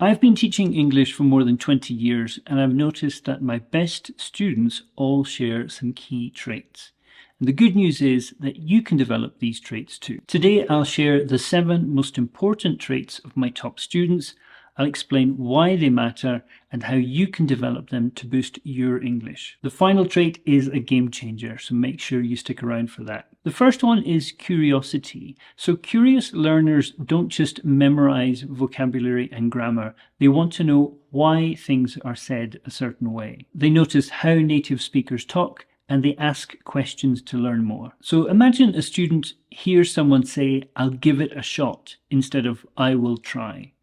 I've been teaching English for more than 20 years, and I've noticed that my best students all share some key traits. And the good news is that you can develop these traits too. Today, I'll share the 7 most important traits of my top students. I'll explain why they matter and how you can develop them to boost your English. The final trait is a game changer, so make sure you stick around for that. The first one is curiosity. So curious learners don't just memorize vocabulary and grammar. They want to know why things are said a certain way. They notice how native speakers talk, and they ask questions to learn more. So imagine a student hears someone say, "I'll give it a shot," instead of "I will try."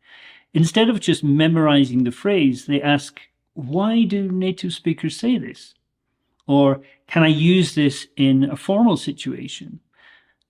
Instead of just memorizing the phrase, they ask, why do native speakers say this? Or, can I use this in a formal situation?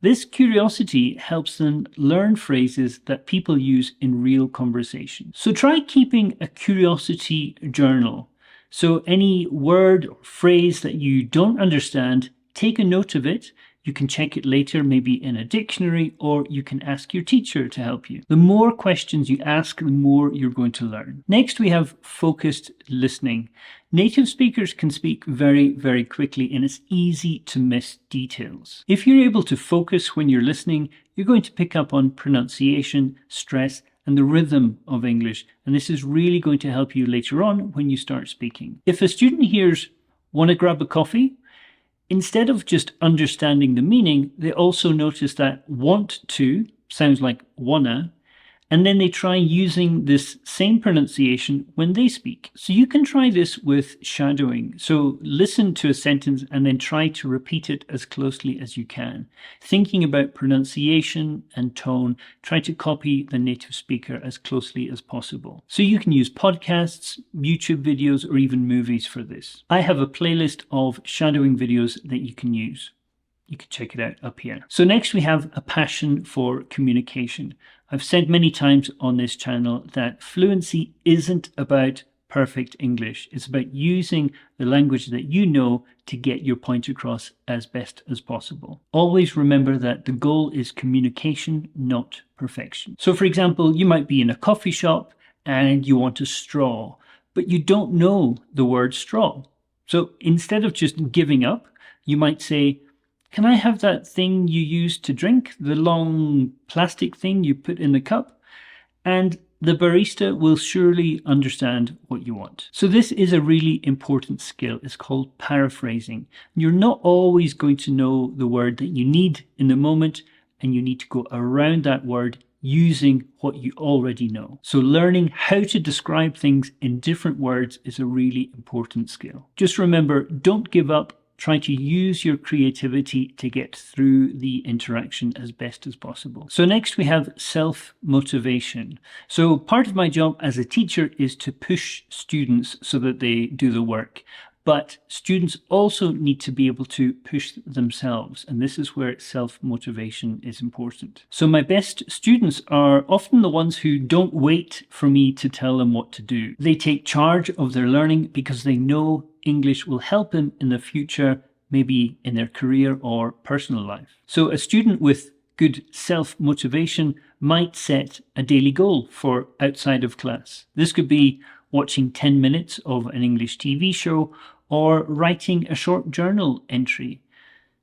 This curiosity helps them learn phrases that people use in real conversation. So try keeping a curiosity journal. So any word or phrase that you don't understand, take a note of it. You can check it later, maybe in a dictionary, or you can ask your teacher to help you. The more questions you ask, the more you're going to learn. Next, we have focused listening. Native speakers can speak very, very quickly, and it's easy to miss details. If you're able to focus when you're listening, you're going to pick up on pronunciation, stress, and the rhythm of English. And this is really going to help you later on when you start speaking. If a student hears, "Want to grab a coffee?" instead of just understanding the meaning, they also notice that "want to" sounds like "wanna," and then they try using this same pronunciation when they speak. So you can try this with shadowing. So listen to a sentence and then try to repeat it as closely as you can. Thinking about pronunciation and tone, try to copy the native speaker as closely as possible. So you can use podcasts, YouTube videos, or even movies for this. I have a playlist of shadowing videos that you can use. You can check it out up here. So next we have a passion for communication. I've said many times on this channel that fluency isn't about perfect English. It's about using the language that you know to get your point across as best as possible. Always remember that the goal is communication, not perfection. So for example, you might be in a coffee shop and you want a straw, but you don't know the word straw. So instead of just giving up, you might say, "Can I have that thing you use to drink, the long plastic thing you put in the cup?" And the barista will surely understand what you want. So this is a really important skill. It's called paraphrasing. You're not always going to know the word that you need in the moment, and you need to go around that word using what you already know. So learning how to describe things in different words is a really important skill. Just remember, don't give up. Try to use your creativity to get through the interaction as best as possible. So next we have self-motivation. So part of my job as a teacher is to push students so that they do the work. But students also need to be able to push themselves, and this is where self-motivation is important. So my best students are often the ones who don't wait for me to tell them what to do. They take charge of their learning because they know English will help them in the future, maybe in their career or personal life. So a student with good self-motivation might set a daily goal for outside of class. This could be watching 10 minutes of an English TV show or writing a short journal entry.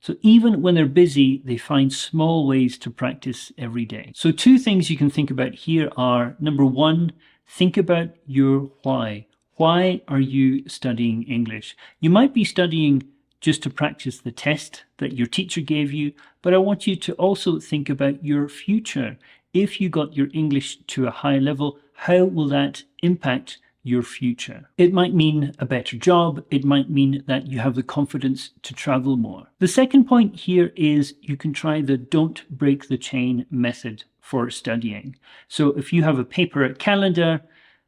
So even when they're busy, they find small ways to practice every day. So 2 things you can think about here are, number 1, think about your why. Why are you studying English? You might be studying just to practice the test that your teacher gave you, but I want you to also think about your future. If you got your English to a high level, how will that impact your future? It might mean a better job. It might mean that you have the confidence to travel more. The second point here is you can try the don't break the chain method for studying. So if you have a paper calendar,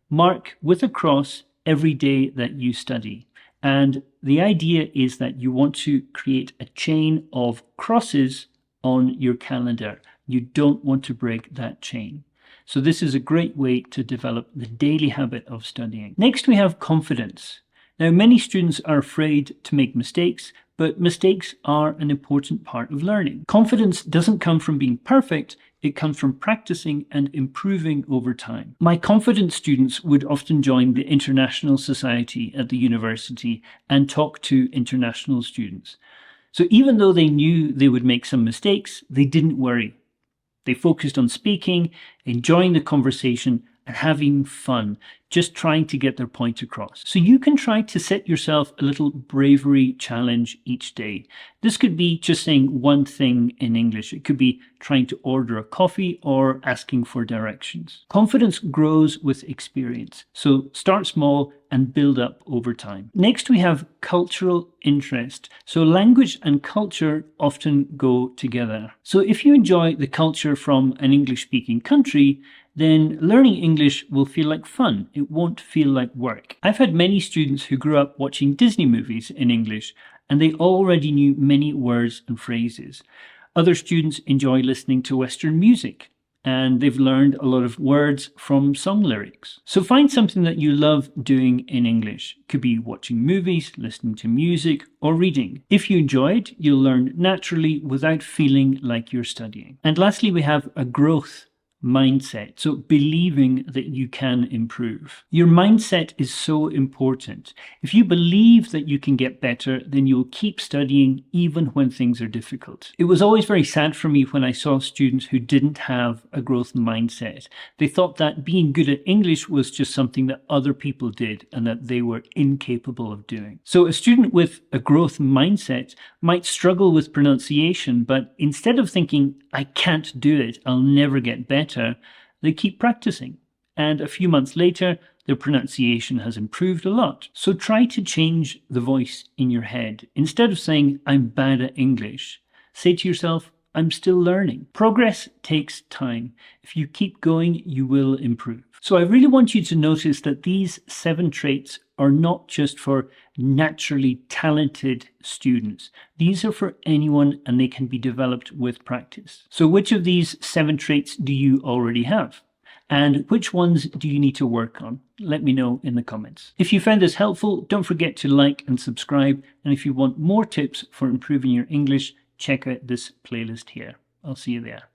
mark with a cross every day that you study. And the idea is that you want to create a chain of crosses on your calendar. You don't want to break that chain. So this is a great way to develop the daily habit of studying. Next, we have confidence. Now, many students are afraid to make mistakes, but mistakes are an important part of learning. Confidence doesn't come from being perfect. It comes from practicing and improving over time. My confident students would often join the International Society at the university and talk to international students. So even though they knew they would make some mistakes, they didn't worry. They focused on speaking, enjoying the conversation, and having fun, just trying to get their point across. So you can try to set yourself a little bravery challenge each day. This could be just saying one thing in English. It could be trying to order a coffee or asking for directions. Confidence grows with experience. So start small and build up over time. Next, we have cultural interest. So language and culture often go together. So if you enjoy the culture from an English-speaking country, then learning English will feel like fun. It won't feel like work. I've had many students who grew up watching Disney movies in English, and they already knew many words and phrases. Other students enjoy listening to Western music, and they've learned a lot of words from song lyrics. So find something that you love doing in English. It could be watching movies, listening to music, or reading. If you enjoy it, you'll learn naturally without feeling like you're studying. And lastly, we have a growth mindset. So believing that you can improve. Your mindset is so important. If you believe that you can get better, then you'll keep studying even when things are difficult. It was always very sad for me when I saw students who didn't have a growth mindset. They thought that being good at English was just something that other people did and that they were incapable of doing. So a student with a growth mindset might struggle with pronunciation, but instead of thinking, I can't do it, I'll never get better, they keep practicing. And a few months later, their pronunciation has improved a lot. So try to change the voice in your head. Instead of saying, I'm bad at English, say to yourself, I'm still learning. Progress takes time. If you keep going, you will improve. So I really want you to notice that these 7 traits are not just for naturally talented students. These are for anyone and they can be developed with practice. So which of these 7 traits do you already have? And which ones do you need to work on? Let me know in the comments. If you found this helpful, don't forget to like and subscribe. And if you want more tips for improving your English, check out this playlist here. I'll see you there.